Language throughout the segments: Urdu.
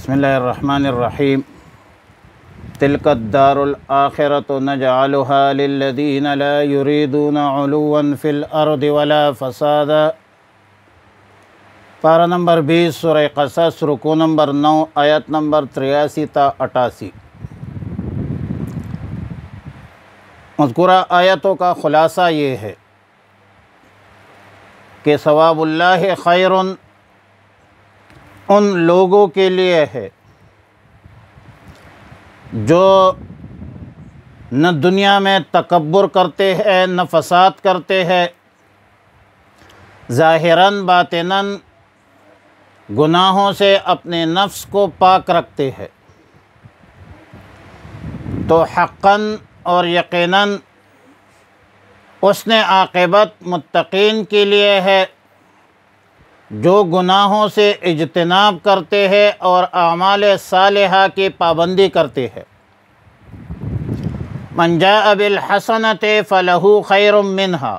بسم اللہ الرحمن الرحیم تلک الدار الآخرۃ نجعلها للذین لا یریدون علوا فی الارض ولا فسادا۔ پارہ نمبر 20 سورہ قصص، رکوع نمبر 9، آیت نمبر 83 تا 88۔ مذکورہ آیتوں کا خلاصہ یہ ہے کہ ثواب اللہ خیر ان لوگوں کے لیے ہے جو نہ دنیا میں تکبر کرتے ہیں نہ فساد کرتے ہیں، ظاہراً باطناً گناہوں سے اپنے نفس کو پاک رکھتے ہیں، تو حقاً اور یقیناً حسن عاقبت متقین کے لیے ہے جو گناہوں سے اجتناب کرتے ہیں اور اعمال صالحہ کی پابندی کرتے ہیں۔ من جاء بالحسنۃ فلہ خیر منہا،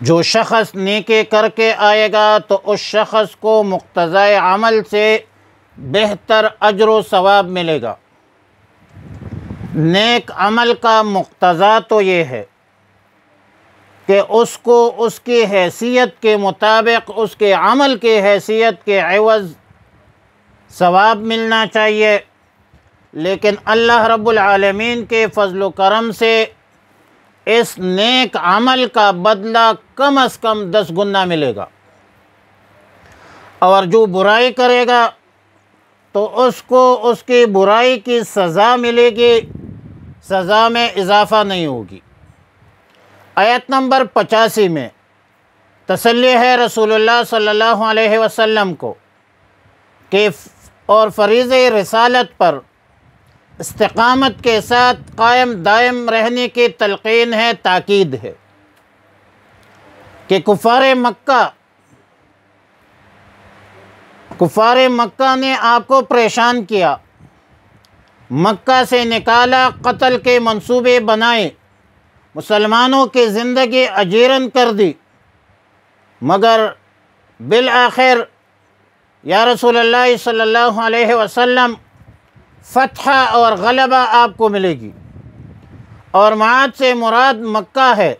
جو شخص نیکی کر کے آئے گا تو اس شخص کو مقتضی عمل سے بہتر اجر و ثواب ملے گا۔ نیک عمل کا مقتضی تو یہ ہے کہ اس کو اس کی حیثیت کے مطابق اس کے عمل کے حیثیت کے عوض ثواب ملنا چاہیے، لیکن اللہ رب العالمین کے فضل و کرم سے اس نیک عمل کا بدلہ کم از کم 10 گنا ملے گا، اور جو برائی کرے گا تو اس کو اس کی برائی کی سزا ملے گی، سزا میں اضافہ نہیں ہوگی۔ آیت نمبر 85 میں تسلی ہے رسول اللہ صلی اللہ علیہ وسلم کو کہ اور فریضہ رسالت پر استقامت کے ساتھ قائم دائم رہنے کی تلقین ہے، تاکید ہے کہ کفار مکہ نے آپ کو پریشان کیا، مکہ سے نکالا، قتل کے منصوبے بنائے، مسلمانوں کی زندگی اجیرن کر دی، مگر بالآخر یا رسول اللہ صلی اللہ علیہ وسلم فتح اور غلبہ آپ کو ملے گی، اور معاد سے مراد مکہ ہے،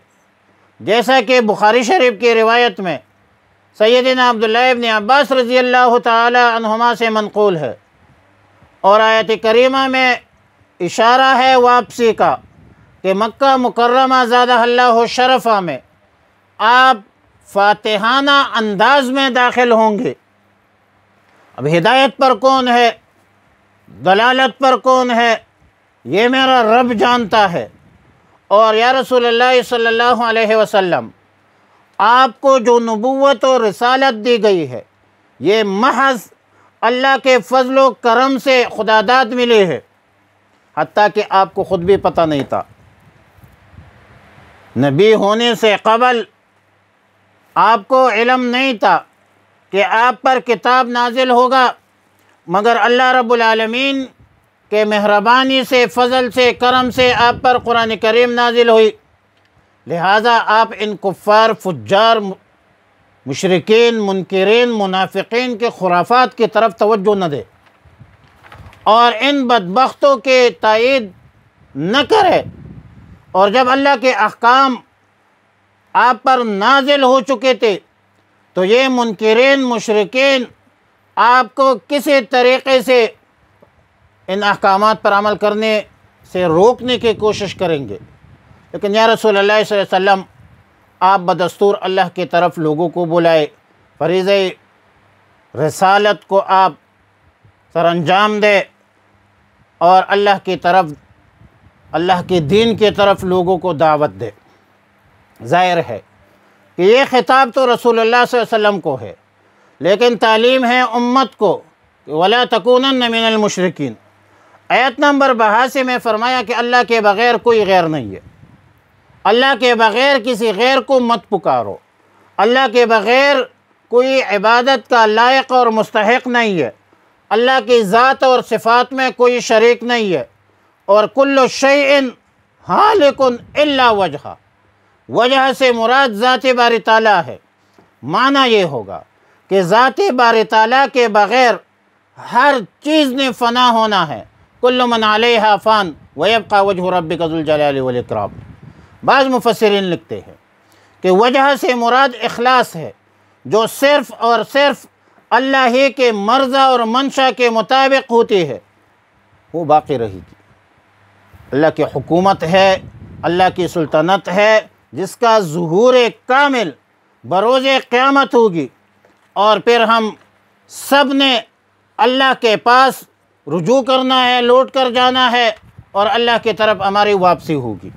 جیسا کہ بخاری شریف کی روایت میں سیدنا عبداللہ ابن عباس رضی اللہ تعالی عنہما سے منقول ہے، اور آیت کریمہ میں اشارہ ہے واپسی کا کہ مکہ مکرمہ زادہ اللہ شرفہ میں آپ فاتحانہ انداز میں داخل ہوں گے۔ اب ہدایت پر کون ہے، دلالت پر کون ہے، یہ میرا رب جانتا ہے، اور یا رسول اللہ صلی اللہ علیہ وسلم آپ کو جو نبوت و رسالت دی گئی ہے یہ محض اللہ کے فضل و کرم سے خداداد ملی ہے، حتیٰ کہ آپ کو خود بھی پتہ نہیں تھا۔ نبی ہونے سے قبل آپ کو علم نہیں تھا کہ آپ پر کتاب نازل ہوگا، مگر اللہ رب العالمین کے مہربانی سے، فضل سے، کرم سے آپ پر قرآن کریم نازل ہوئی، لہٰذا آپ ان کفار، فجار، مشرکین، منکرین، منافقین کے خرافات کی طرف توجہ نہ دے اور ان بدبختوں کے تائید نہ کرے، اور جب اللہ کے احکام آپ پر نازل ہو چکے تھے تو یہ منکرین، مشرکین آپ کو کسی طریقے سے ان احکامات پر عمل کرنے سے روکنے کی کوشش کریں گے، لیکن یا رسول اللہ صلی اللہ علیہ وسلم آپ بدستور اللہ کی طرف لوگوں کو بلائے، فریضہ رسالت کو آپ سر انجام دے اور اللہ کی طرف، اللہ کے دین کی طرف لوگوں کو دعوت دے۔ ظاہر ہے کہ یہ خطاب تو رسول اللہ صلی اللہ علیہ وسلم کو ہے، لیکن تعلیم ہے امت کو کہ وَلَا تَكُونَنَّ مِنَ الْمُشْرِكِينَ۔ آیت نمبر 82 میں فرمایا کہ اللہ کے بغیر کوئی غیر نہیں ہے، اللہ کے بغیر کسی غیر کو مت پکارو، اللہ کے بغیر کوئی عبادت کا لائق اور مستحق نہیں ہے، اللہ کی ذات اور صفات میں کوئی شریک نہیں ہے، اور کل شیء ہالک الا وجہ، وجہ سے مراد ذات باری تعالیٰ ہے۔ معنی یہ ہوگا کہ ذات باری تعالیٰ کے بغیر ہر چیز نے فنا ہونا ہے، کل من علیہا فان ویبقى وجہ ربک ذو الجلال والاکرام۔ بعض مفسرین لکھتے ہیں کہ وجہ سے مراد اخلاص ہے، جو صرف اور صرف اللہ ہی کے مرضی اور منشا کے مطابق ہوتی ہے، وہ باقی رہے گی۔ اللہ کی حکومت ہے، اللہ کی سلطنت ہے، جس کا ظہور کامل بروز قیامت ہوگی، اور پھر ہم سب نے اللہ کے پاس رجوع کرنا ہے، لوٹ کر جانا ہے، اور اللہ کی طرف ہماری واپسی ہوگی۔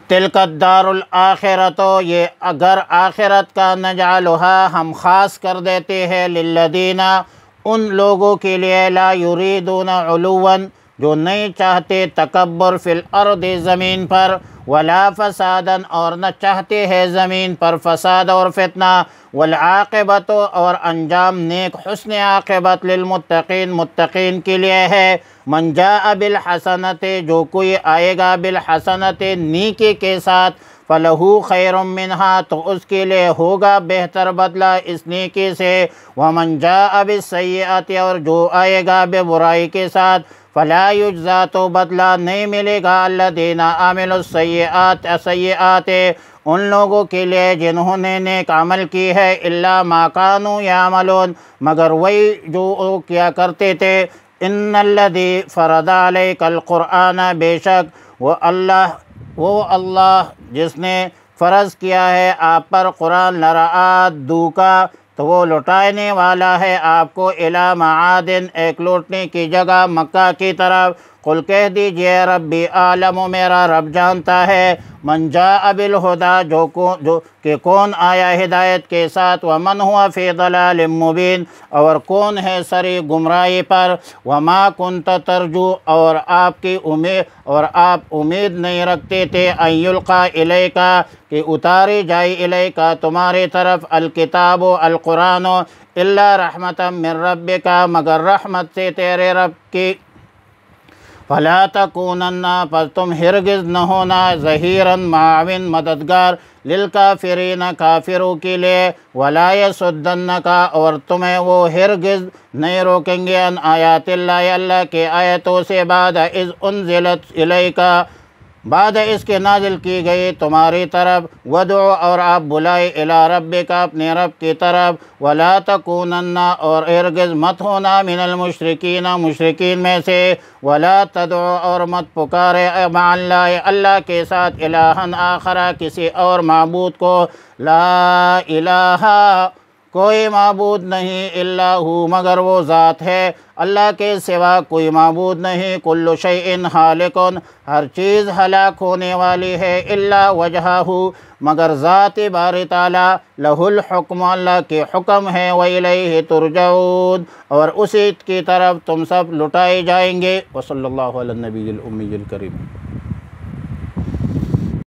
تلک الدار الآخرۃ، یہ اگر آخرت کا نجعلھا ہم خاص کر دیتے ہیں للذین ان لوگوں کے لیے لا یریدون علوا جو نہیں چاہتے تکبر فی الارض زمین پر، ولا فسادا اور نہ چاہتے ہیں زمین پر فساد اور فتنہ، والعاقبت اور انجام نیک، حسن عاقبت للمتقین متقین کے لیے ہے۔ من جاء بالحسنت جو کوئی آئے گا بالحسنت نیکی کے ساتھ، فلہو خیر منہا تو اس کے لیے ہوگا بہتر بدلہ اس نیکی سے، ومن جاء بالسیئۃ اور جو آئے گا ببرائی کے ساتھ، فلا یجزا تو بدلہ نہیں ملے گا الذین عملوا السیئات سیئات ان لوگوں کے لیے جنہوں نے نیک عمل کی ہے، الا ما کانوا یعملون مگر وہی جو وہ کیا کرتے تھے۔ ان الذی فرض علیک القرآن بے شک وہ اللہ جس نے فرض کیا ہے آپ پر قرآن، لرآدو کا تو وہ لوٹانے والا ہے آپ کو، الی معاد ایک لوٹنے کی جگہ مکہ کی طرف۔ قل کہہ دیجئے ربی عالم میرا رب جانتا ہے، من جاء بالہدی جو کہ کون آیا ہدایت کے ساتھ، ومن ہوا فی ضلال مبین اور کون ہے سری گمراہی پر، وما کنت ترجو اور آپ امید نہیں رکھتے تھے، ان یلقی الیکا کہ اتارے جائے الیکا تمہارے طرف، الکتاب و القرآن الا رحمتا من ربک مگر رحمت سے تیرے رب کی، فلا تکونن پس تم ہرگز نہ ہونا، ظہیرا معاون مددگار، للکافرین کافروں کے لیے، ولا یصدنک اور تمہیں وہ ہرگز نہیں روکیں گے، ان آیات اللہ اللہ کے آیتوں سے، بعد اذ انزلت الیکا بعد اس کے نازل کی گئی تمہاری طرف، ودعو اور آپ بلائے الی ربک اپنے رب کی طرف، ولا تکونن اور ہرگز مت ہونا من المشرکین مشرکین میں سے، ولا تدعو اور مت پکارے مع اللہ اللہ کے ساتھ الہا آخر کسی اور معبود کو، لا الہ کوئی معبود نہیں الا ہو مگر وہ ذات ہے، اللہ کے سوا کوئی معبود نہیں، کل شیء ہالک ہر چیز ہلاک ہونے والی ہے، الا وجہہ مگر ذات باری تعالی، لہ الحکم اللہ کے حکم ہے، وإلیہ ترجعون اور اسی کی طرف تم سب لٹائے جائیں گے۔ وصلی اللہ علی النبی الأمی الکریم۔